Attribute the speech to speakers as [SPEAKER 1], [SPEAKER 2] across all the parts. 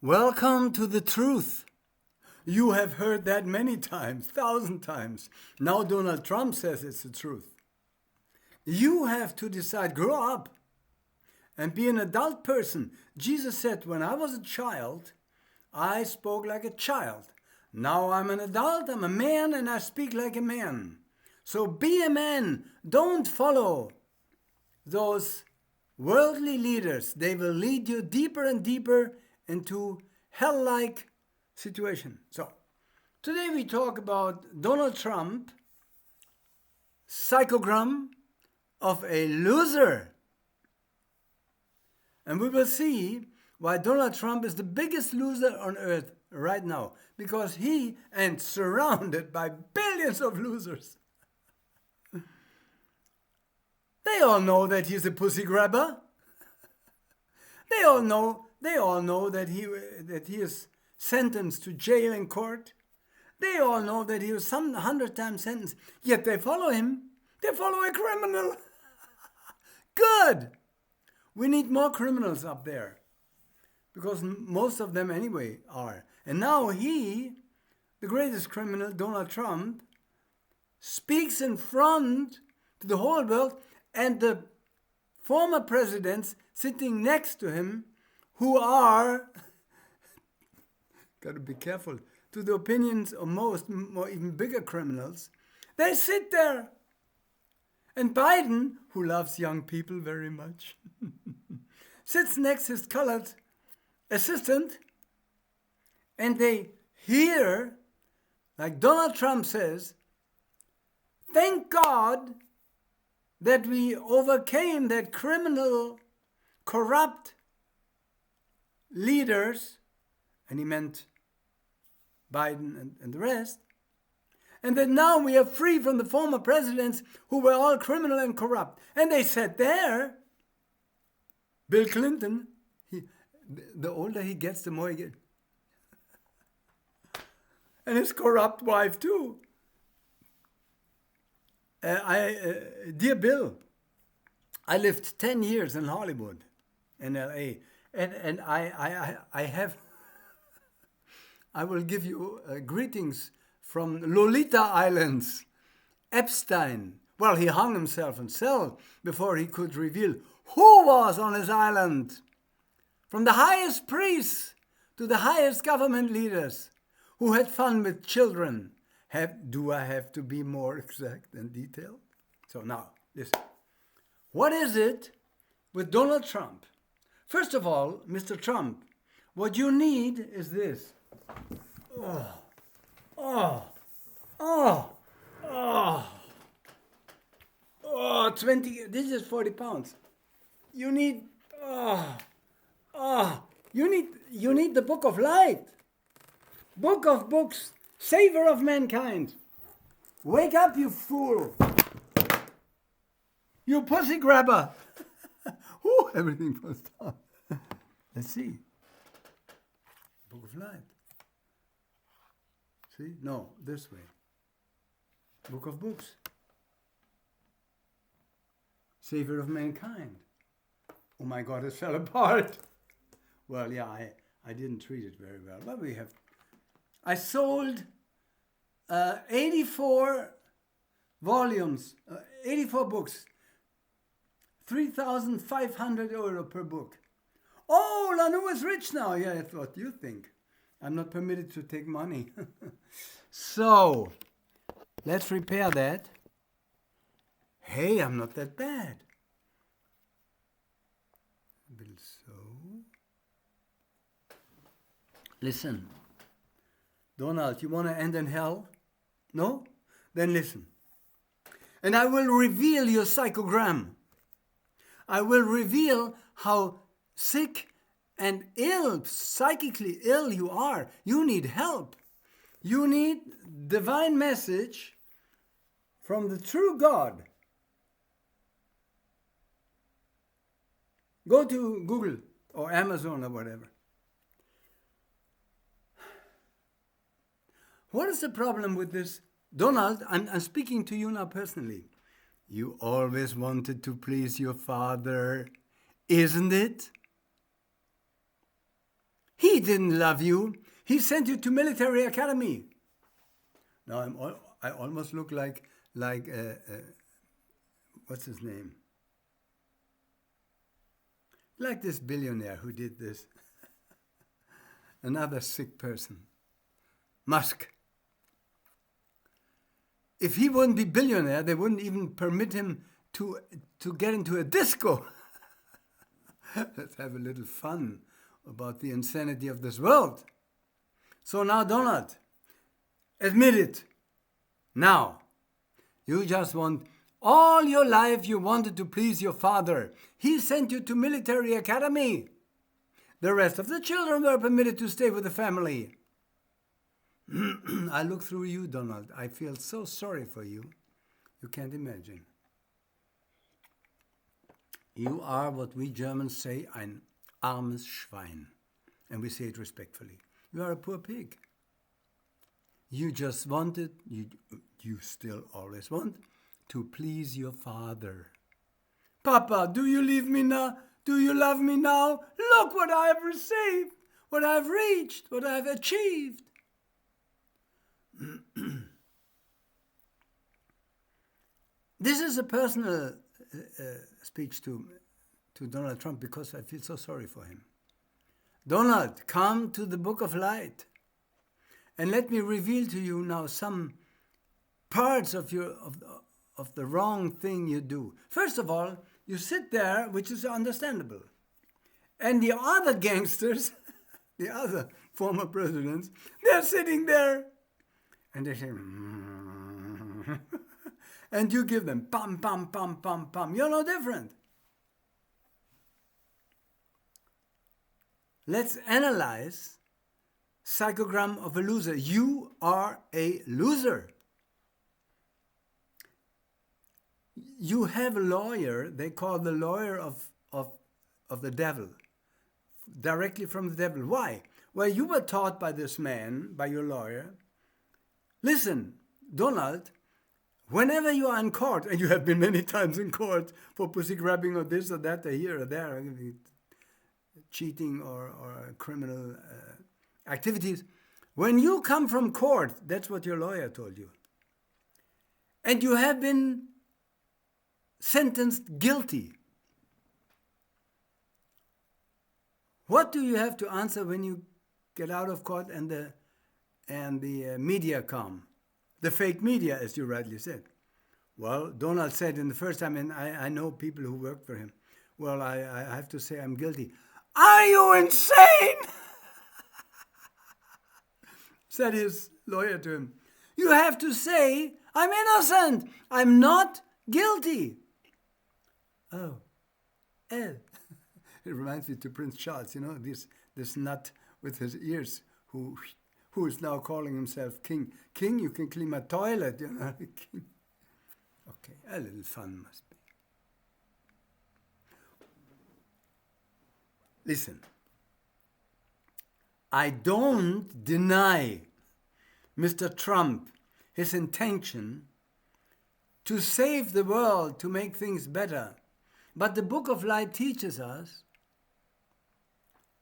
[SPEAKER 1] Welcome to the truth. You have heard that many times, 1,000 times. Now Donald Trump says it's the truth. You have to decide, grow up and be an adult person. Jesus said, when I was a child, I spoke like a child. Now I'm an adult, I'm a man, and I speak like a man. So be a man. Don't follow those worldly leaders. They will lead you deeper and deeper into hell-like situation. So today we talk about Donald Trump, psychogram of a loser. And we will see why Donald Trump is the biggest loser on earth right now. Because he is surrounded by billions of losers. They all know that he's a pussy grabber. They all know that he is sentenced to jail in court. They all know that he was some 100 times sentenced. Yet they follow him. They follow a criminal. Good. We need more criminals up there. Because most of them anyway are. And now he, the greatest criminal, Donald Trump, speaks in front to the whole world, and the former presidents sitting next to him, who are, got to be careful, to the opinions of most, more even bigger criminals, they sit there. And Biden, who loves young people very much, sits next to his colored assistant, and they hear, like Donald Trump says, thank God that we overcame that criminal, corrupt leaders, and he meant Biden and the rest, and that now we are free from the former presidents who were all criminal and corrupt. And they said there, Bill Clinton, the older he gets, the more he gets. And his corrupt wife too. Dear Bill, I lived 10 years in Hollywood, in LA, and I have, I will give you greetings from Lolita Islands, Epstein. Well, he hung himself in cell before he could reveal who was on his island. From the highest priests to the highest government leaders who had fun with children. Do I have to be more exact and detailed? So now, listen. What is it with Donald Trump? First of all, Mr. Trump, what you need is this. 20, this is 40 pounds. You need, you need the book of light. Book of books. Savior of mankind. Wake up, you fool. You pussy grabber. Ooh, everything falls down. Let's see. Book of light. See? No, this way. Book of books. Savior of mankind. Oh my God, it fell apart. Well, yeah, I didn't treat it very well. But we have... I sold 84 volumes, 84 books, 3,500 euro per book. Oh, Lanu is rich now. Yeah, that's what you think. I'm not permitted to take money. So, let's repair that. Hey, I'm not that bad. So, listen. Donald, you want to end in hell? No? Then listen. And I will reveal your psychogram. I will reveal how sick and ill, psychically ill you are. You need help. You need divine message from the true God. Go to Google or Amazon or whatever. What is the problem with this? Donald, I'm speaking to you now personally. You always wanted to please your father, isn't it? He he didn't love you. He sent you to military academy. Now I almost look like what's his name? Like this billionaire who did this. Another sick person. Musk. If he wouldn't be billionaire, they wouldn't even permit him to get into a disco. Let's have a little fun about the insanity of this world. So now, Donald, admit it. Now, you just want, all your life you wanted to please your father. He sent you to military academy. The rest of the children were permitted to stay with the family. I look through you, Donald. I feel so sorry for you. You can't imagine. You are what we Germans say, ein armes Schwein. And we say it respectfully. You are a poor pig. You just wanted, you still always want, to please your father. Papa, do you leave me now? Do you love me now? Look what I have received, what I have reached, what I have achieved. This is a personal speech to Donald Trump because I feel so sorry for him. Donald, come to the book of light and let me reveal to you now some parts of the wrong thing you do. First of all, you sit there, which is understandable. And the other gangsters, the other former presidents, they're sitting there. And they say, and you give them, pam, pam, pam, pam, pam. You're no different. Let's analyze psychogram of a loser. You are a loser. You have a lawyer, they call the lawyer of the devil, directly from the devil. Why? Well, you were taught by this man, by your lawyer, listen, Donald, whenever you are in court, and you have been many times in court for pussy grabbing or this or that, or here or there, cheating or criminal activities, when you come from court, that's what your lawyer told you, and you have been sentenced guilty, what do you have to answer when you get out of court and the media come? The fake media, as you rightly said. Well, Donald said in the first time, and I know people who worked for him, well, I have to say I'm guilty. Are you insane? Said his lawyer to him. You have to say, I'm innocent. I'm not guilty. Oh. It reminds me to Prince Charles, this nut with his ears who is now calling himself king. King, you can clean my toilet, King. Okay, a little fun must be. Listen, I don't deny Mr. Trump his intention to save the world, to make things better. But the Book of Light teaches us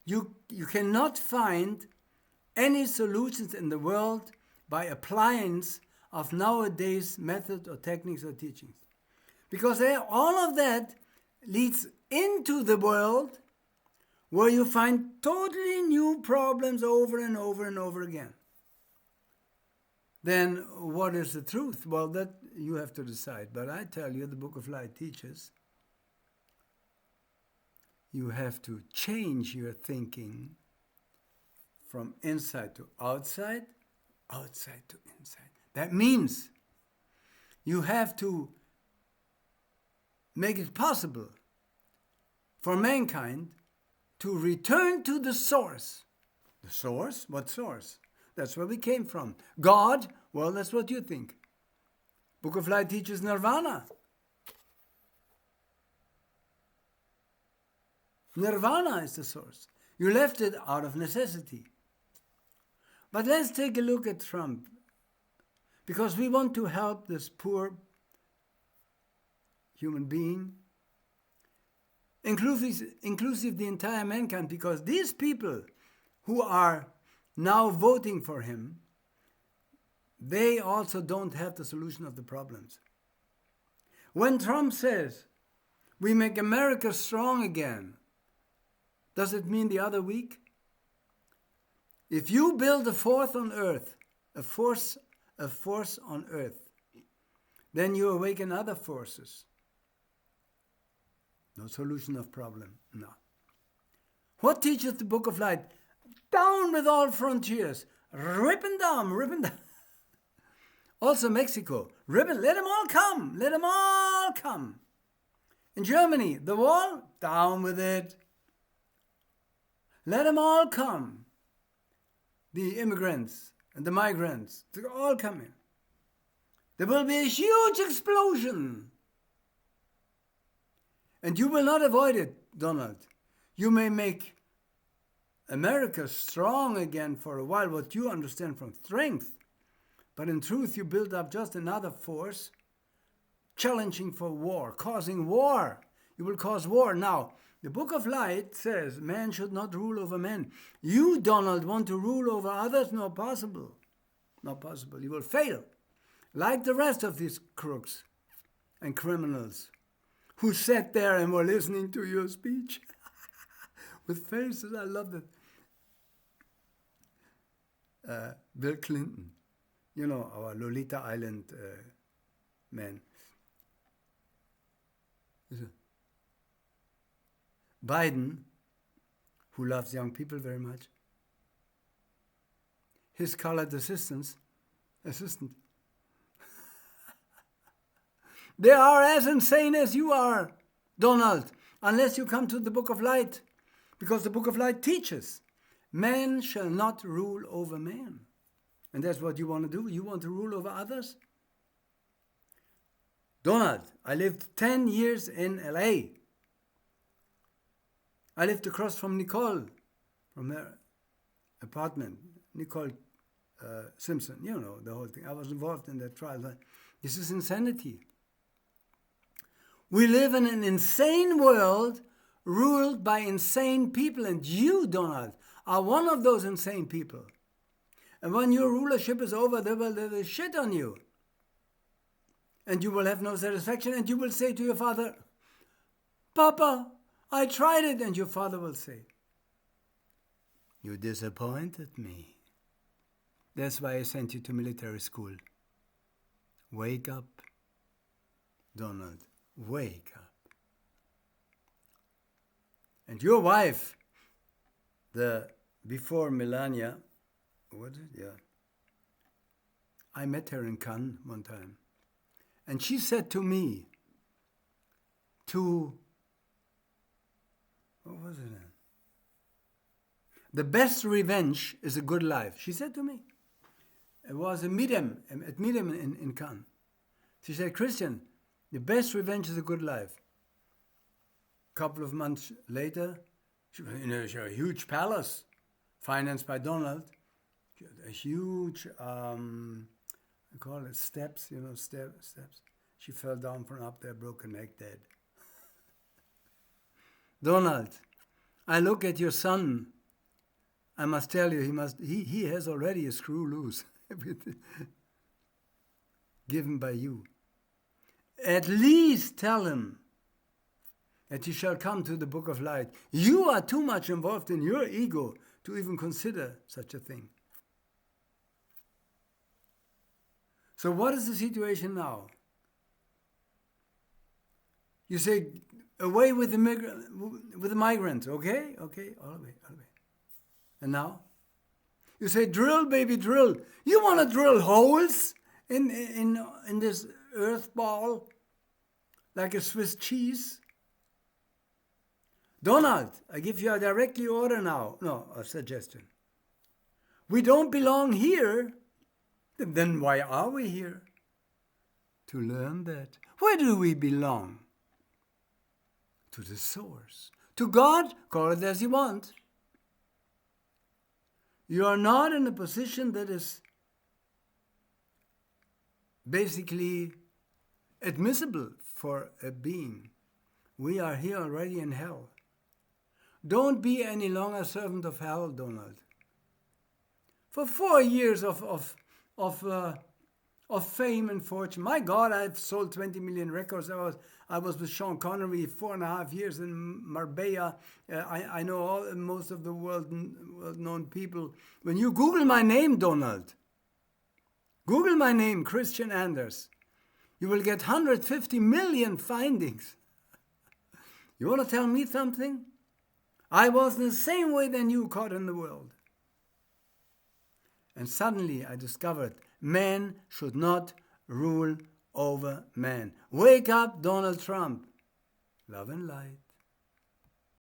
[SPEAKER 1] you cannot find any solutions in the world by appliance of nowadays methods or techniques or teachings. Because all of that leads into the world where you find totally new problems over and over and over again. Then what is the truth? Well, that you have to decide. But I tell you, the Book of Light teaches you have to change your thinking from inside to outside, outside to inside. That means you have to make it possible for mankind to return to the source. The source? What source? That's where we came from. God? Well, that's what you think. Book of Light teaches nirvana. Nirvana is the source. You left it out of necessity. But let's take a look at Trump, because we want to help this poor human being, inclusive the entire mankind, because these people who are now voting for him, they also don't have the solution of the problems. When Trump says, we make America strong again, does it mean the other weak? If you build a force on earth, a force on earth, then you awaken other forces. No solution of problem, no. What teaches the Book of Light? Down with all frontiers, rip them down. Also Mexico, let them all come. In Germany, the wall, down with it. Let them all come. The immigrants and the migrants, they all come in. There will be a huge explosion. And you will not avoid it, Donald. You may make America strong again for a while, what you understand from strength. But in truth, you build up just another force, challenging for war, causing war. You will cause war. Now, the Book of Light says man should not rule over men. You, Donald, want to rule over others? Not possible. Not possible. You will fail. Like the rest of these crooks and criminals who sat there and were listening to your speech with faces. I love that. Bill Clinton, you know, our Lolita Island man. Biden, who loves young people very much, his colored assistant, they are as insane as you are, Donald, unless you come to the Book of Light, because the Book of Light teaches man shall not rule over man. And that's what you want to do. You want to rule over others? Donald, I lived 10 years in LA. I lived across from Nicole, from her apartment. Nicole Simpson, you know, the whole thing. I was involved in that trial. This is insanity. We live in an insane world ruled by insane people, and you, Donald, are one of those insane people. And when your rulership is over, they will shit on you. And you will have no satisfaction, and you will say to your father, Papa, I tried it. And your father will say, you disappointed me. That's why I sent you to military school. Wake up, Donald, wake up. And your wife, before Melania, what is it? Yeah. I met her in Cannes one time. And she said to me, what was it? The best revenge is a good life. She said to me. It was at Medium in Cannes. She said, Christian, the best revenge is a good life. A couple of months later, she was in a huge palace, financed by Donald. A huge, I call it steps, steps. She fell down from up there, broke her neck, dead. Donald, I look at your son. I must tell you, he has already a screw loose, given by you. At least tell him that he shall come to the Book of Light. You are too much involved in your ego to even consider such a thing. So what is the situation now? You say, away with the migrants, okay, all the way. And now? You say, drill, baby, drill. You want to drill holes in this earth ball like a Swiss cheese? Donald, I give you a directly order now. No, a suggestion. We don't belong here. Then why are we here? To learn that. Where do we belong? To the source. To God, call it as you want. You are not in a position that is basically admissible for a being. We are here already in hell. Don't be any longer servant of hell, Donald. For 4 years of fame and fortune. My God, I've sold 20 million records. I was with Sean Connery 4.5 years in Marbella. I know most of the world-known people. When you Google my name, Donald, Google my name, Christian Anders, you will get 150 million findings. You want to tell me something? I was in the same way than you caught in the world. And suddenly I discovered man should not rule over man. Wake up, Donald Trump. Love and light.